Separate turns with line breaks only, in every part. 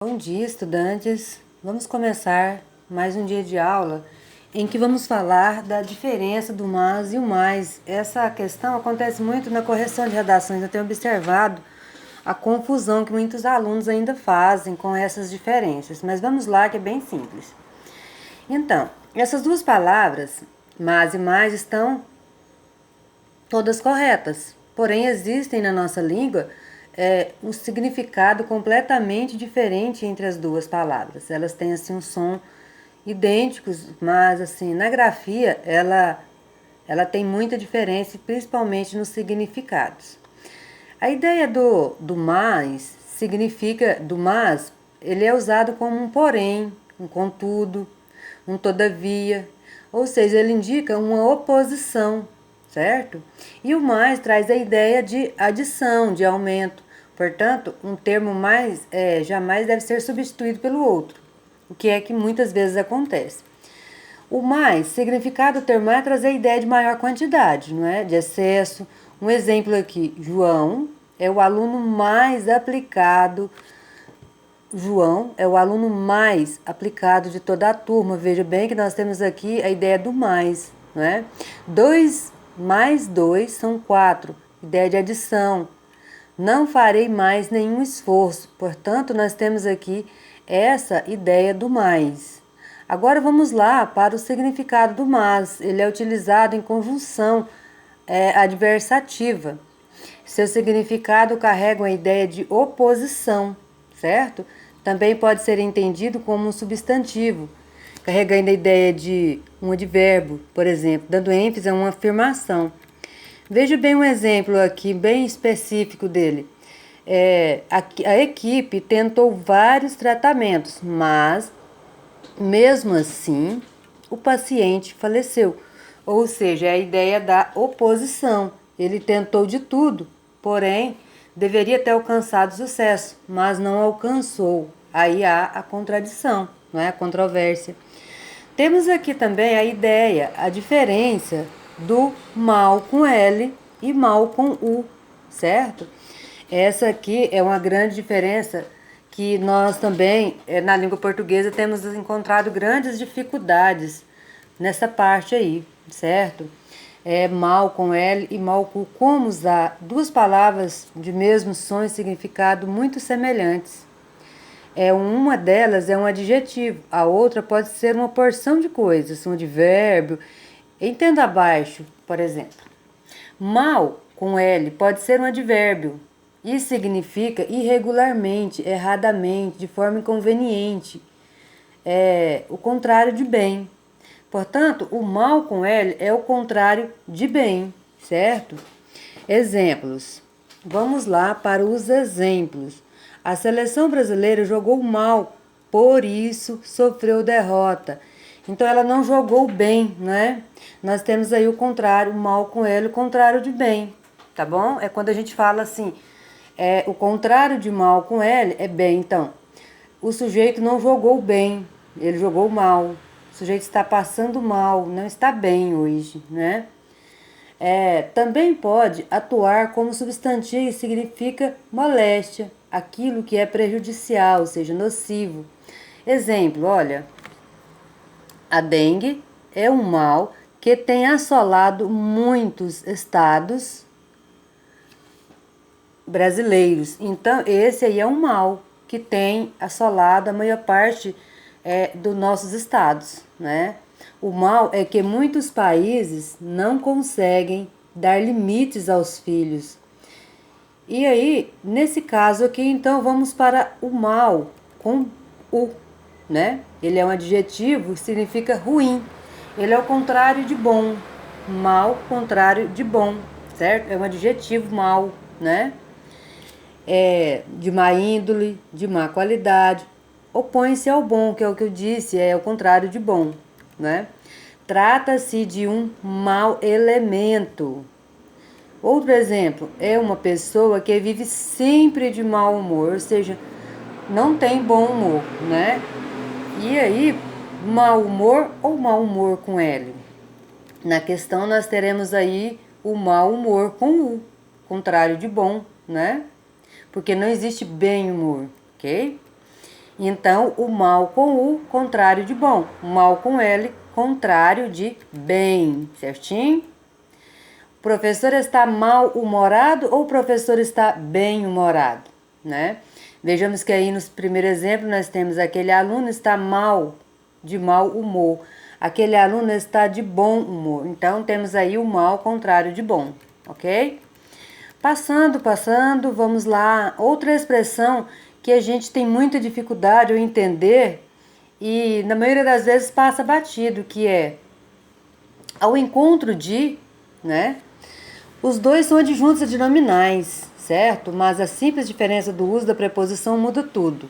Bom dia, estudantes. Vamos começar mais um dia de aula em que vamos falar da diferença do mas e o mais. Essa questão acontece muito na correção de redações. Eu tenho observado a confusão que muitos alunos ainda fazem com essas diferenças. Mas vamos lá, que é bem simples. Então, essas duas palavras, mas e mais, estão todas corretas. Porém, existem na nossa língua um significado completamente diferente entre as duas palavras. Elas têm assim um som idênticos, mas assim na grafia ela tem muita diferença, principalmente nos significados. A ideia do mais significa do mas, ele é usado como um porém, um contudo, um todavia, ou seja, ele indica uma oposição, certo? E o mais traz a ideia de adição, de aumento. Portanto, um termo mais jamais deve ser substituído pelo outro, o que é que muitas vezes acontece. O mais, significado do termo mais é trazer a ideia de maior quantidade, não é? De excesso. Um exemplo aqui, João é o aluno mais aplicado. João é o aluno mais aplicado de toda a turma. Veja bem que nós temos aqui a ideia do mais, não é? 2 mais 2 são 4, ideia de adição. Não farei mais nenhum esforço. Portanto, nós temos aqui essa ideia do mais. Agora vamos lá para o significado do mas. Ele é utilizado em conjunção adversativa. Seu significado carrega uma ideia de oposição, certo? Também pode ser entendido como um substantivo, carregando a ideia de um advérbio, por exemplo, dando ênfase a uma afirmação. Veja bem um exemplo aqui, bem específico dele. A equipe tentou vários tratamentos, mas, mesmo assim, o paciente faleceu. Ou seja, é a ideia da oposição. Ele tentou de tudo, porém, deveria ter alcançado sucesso, mas não alcançou. Aí há a contradição, não é? A controvérsia. Temos aqui também a ideia, a diferença do mal com L e mal com U, certo? Essa aqui é uma grande diferença que nós também, na língua portuguesa, temos encontrado grandes dificuldades nessa parte aí, certo? Mal com L e mal com U. Como usar duas palavras de mesmo som e significado muito semelhantes. Uma delas é um adjetivo, a outra pode ser uma porção de coisas, um advérbio. Entenda abaixo, por exemplo. Mal, com L, pode ser um advérbio e significa irregularmente, erradamente, de forma inconveniente. O contrário de bem. Portanto, o mal com L é o contrário de bem, certo? Exemplos. Vamos lá para os exemplos. A seleção brasileira jogou mal, por isso sofreu derrota. Então ela não jogou bem, né? Nós temos aí o contrário, mal com L, o contrário de bem, tá bom? É quando a gente fala assim, o contrário de mal com L é bem. Então, o sujeito não jogou bem, ele jogou mal. O sujeito está passando mal, não está bem hoje, né? Também pode atuar como substantivo e significa moléstia, aquilo que é prejudicial, ou seja, nocivo. Exemplo, olha, a dengue é um mal que tem assolado muitos estados brasileiros. Então, esse aí é um mal que tem assolado a maior parte dos nossos estados, né? O mal é que muitos países não conseguem dar limites aos filhos. E aí, nesse caso aqui, então, vamos para o mal com U, né? Ele é um adjetivo que significa ruim. Ele é o contrário de bom. Mal, contrário de bom, certo? É um adjetivo mal, né? De má índole, de má qualidade. Opõe-se ao bom, que é o que eu disse, é o contrário de bom, né? Trata-se de um mau elemento. Outro exemplo, é uma pessoa que vive sempre de mau humor, ou seja, não tem bom humor, né? E aí, mau humor ou mau humor com L? Na questão nós teremos aí o mau humor com U, contrário de bom, né? Porque não existe bem humor, ok? Então, o mal com U, contrário de bom. O mal com L, contrário de bem, certinho? O professor está mal-humorado ou o professor está bem-humorado, né? Vejamos que aí no primeiro exemplo nós temos aquele aluno está mal, de mau humor. Aquele aluno está de bom humor. Então, temos aí o mal contrário de bom, ok? Passando, vamos lá. Outra expressão que a gente tem muita dificuldade ao entender e na maioria das vezes passa batido, que é ao encontro de, né? Os dois são adjuntos adnominais, certo? Mas a simples diferença do uso da preposição muda tudo.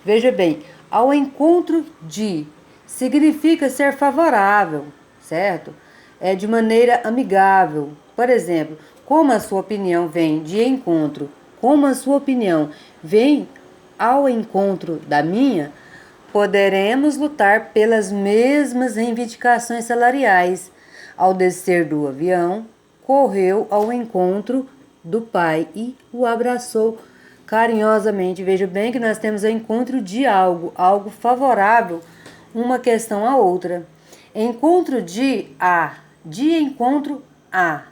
Veja bem, ao encontro de significa ser favorável, certo? É de maneira amigável. Por exemplo, como a sua opinião vem de encontro, como a sua opinião vem ao encontro da minha, poderemos lutar pelas mesmas reivindicações salariais. Ao descer do avião, correu ao encontro do pai e o abraçou carinhosamente. Veja bem que nós temos o encontro de algo, algo favorável, uma questão à outra. Encontro de encontro a,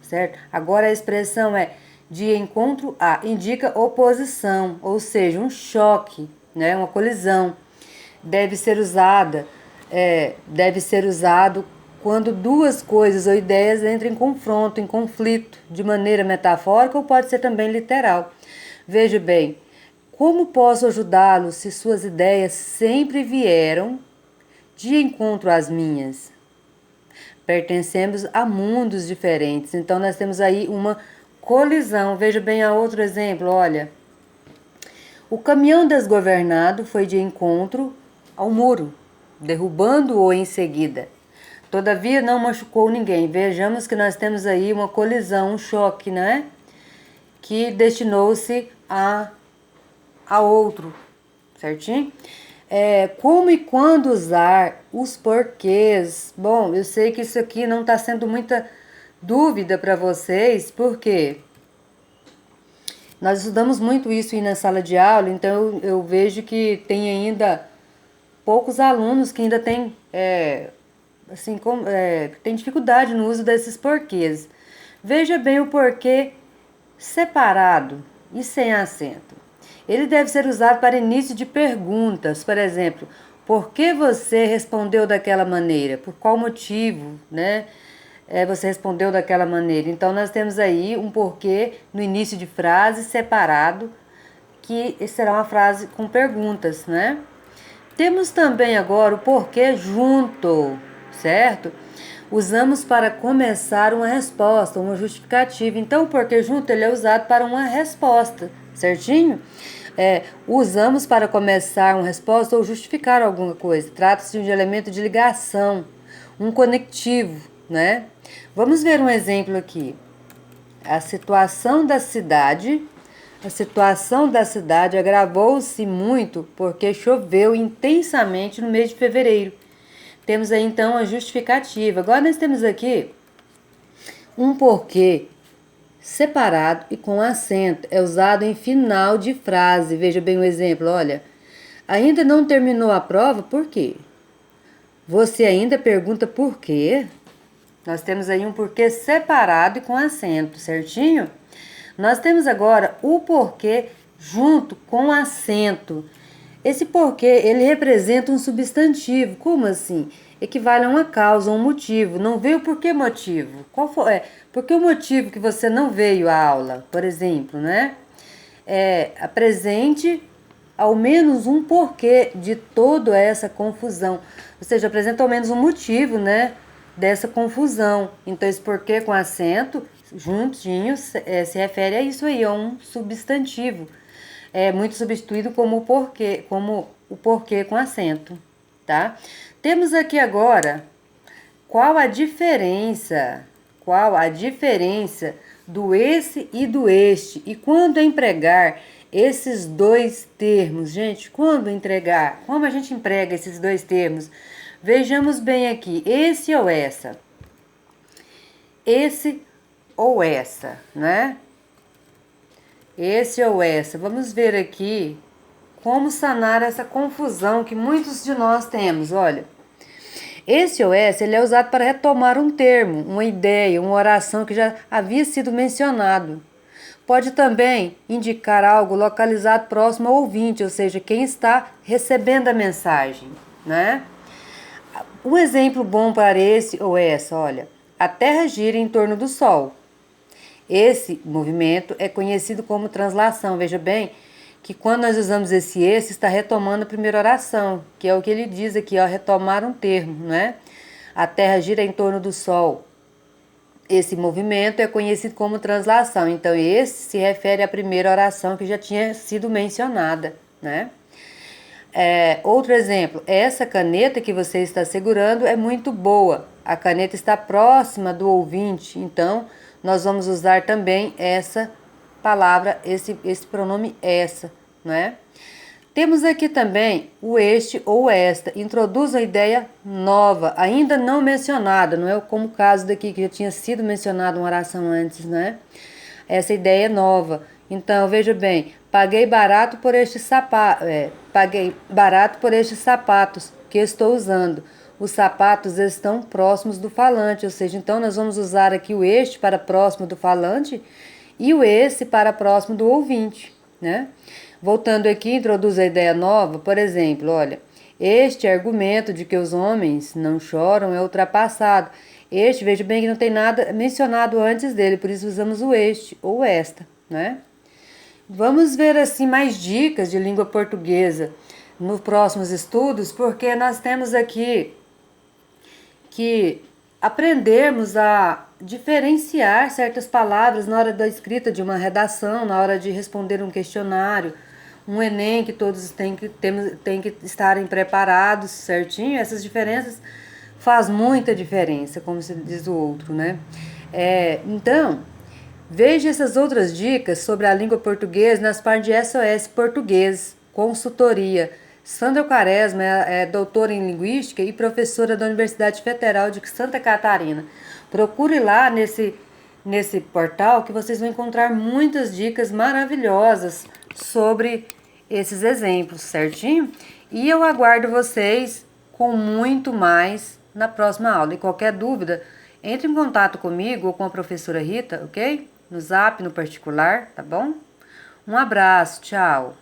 certo? Agora a expressão é de encontro a, indica oposição, ou seja, um choque, né? Uma colisão. Deve ser usado quando duas coisas ou ideias entram em confronto, em conflito, de maneira metafórica ou pode ser também literal. Veja bem, como posso ajudá-lo se suas ideias sempre vieram de encontro às minhas? Pertencemos a mundos diferentes, então nós temos aí uma colisão. Veja bem a outro exemplo, olha. O caminhão desgovernado foi de encontro ao muro, derrubando-o em seguida. Todavia não machucou ninguém. Vejamos que nós temos aí uma colisão, um choque, né? Que destinou-se a outro, certinho? Como e quando usar os porquês? Bom, eu sei que isso aqui não está sendo muita dúvida para vocês, porque nós estudamos muito isso aí na sala de aula, então eu vejo que tem ainda poucos alunos que ainda têm, tem dificuldade no uso desses porquês. Veja bem o porquê separado e sem acento. Ele deve ser usado para início de perguntas, por exemplo, por que você respondeu daquela maneira? Por qual motivo, né? Você respondeu daquela maneira. Então, nós temos aí um porquê no início de frase separado, que será uma frase com perguntas, né? Temos também agora o porquê junto, certo? Usamos para começar uma resposta, uma justificativa. Então, o porquê junto ele é usado para uma resposta, certinho? Usamos para começar uma resposta ou justificar alguma coisa. Trata-se de um elemento de ligação, um conectivo, né? Vamos ver um exemplo aqui. A situação da cidade agravou-se muito porque choveu intensamente no mês de fevereiro. Temos aí então a justificativa. Agora nós temos aqui um porquê separado e com acento. É usado em final de frase. Veja bem o exemplo, olha. Ainda não terminou a prova, por quê? Você ainda pergunta por quê? Nós temos aí um porquê separado e com acento, certinho? Nós temos agora o porquê junto com acento. Esse porquê, ele representa um substantivo. Como assim? Equivale a uma causa, um motivo. Não veio por que motivo? Qual foi? Por que o motivo que você não veio à aula, por exemplo, né? Apresente ao menos um porquê de toda essa confusão. Ou seja, apresenta ao menos um motivo, né? Dessa confusão. Então, esse porquê com acento, juntinho, se refere a isso aí, a um substantivo. É muito substituído como o porquê com acento, tá? Temos aqui agora qual a diferença do esse e do este e quando empregar esses dois termos, gente, como a gente emprega esses dois termos? Vejamos bem aqui, esse ou essa, né? Esse ou essa. Vamos ver aqui como sanar essa confusão que muitos de nós temos. Olha, esse OS ele é usado para retomar um termo, uma ideia, uma oração que já havia sido mencionado. Pode também indicar algo localizado próximo ao ouvinte, ou seja, quem está recebendo a mensagem, né? Um exemplo bom para esse ou essa, olha, a Terra gira em torno do Sol. Esse movimento é conhecido como translação. Veja bem que quando nós usamos esse está retomando a primeira oração, que é o que ele diz aqui, ó, retomar um termo, né? A Terra gira em torno do Sol. Esse movimento é conhecido como translação. Então, esse se refere à primeira oração que já tinha sido mencionada, né? Outro exemplo, essa caneta que você está segurando é muito boa. A caneta está próxima do ouvinte, então nós vamos usar também essa palavra, esse pronome essa, né? Temos aqui também o este ou esta, introduz uma ideia nova, ainda não mencionada, não é como o caso daqui que já tinha sido mencionado uma oração antes, né? Essa ideia é nova. Então, veja bem, paguei barato por estes sapatos que estou usando. Os sapatos estão próximos do falante, ou seja, então nós vamos usar aqui o este para próximo do falante e o esse para próximo do ouvinte, né? Voltando aqui, introduz a ideia nova, por exemplo, olha, este argumento de que os homens não choram é ultrapassado. Este, veja bem que não tem nada mencionado antes dele, por isso usamos o este ou esta, né? Vamos ver assim mais dicas de língua portuguesa nos próximos estudos, porque nós temos aqui que aprendermos a diferenciar certas palavras na hora da escrita de uma redação, na hora de responder um questionário, um Enem que todos têm que estarem preparados certinho. Essas diferenças faz muita diferença, como se diz o outro, né? Então, veja essas outras dicas sobre a língua portuguesa nas partes de SOS Português, consultoria. Sandra Quaresma é doutora em Linguística e professora da Universidade Federal de Santa Catarina. Procure lá nesse portal que vocês vão encontrar muitas dicas maravilhosas sobre esses exemplos, certinho? E eu aguardo vocês com muito mais na próxima aula. E qualquer dúvida, entre em contato comigo ou com a professora Rita, ok? No Zap, no particular, tá bom? Um abraço, tchau!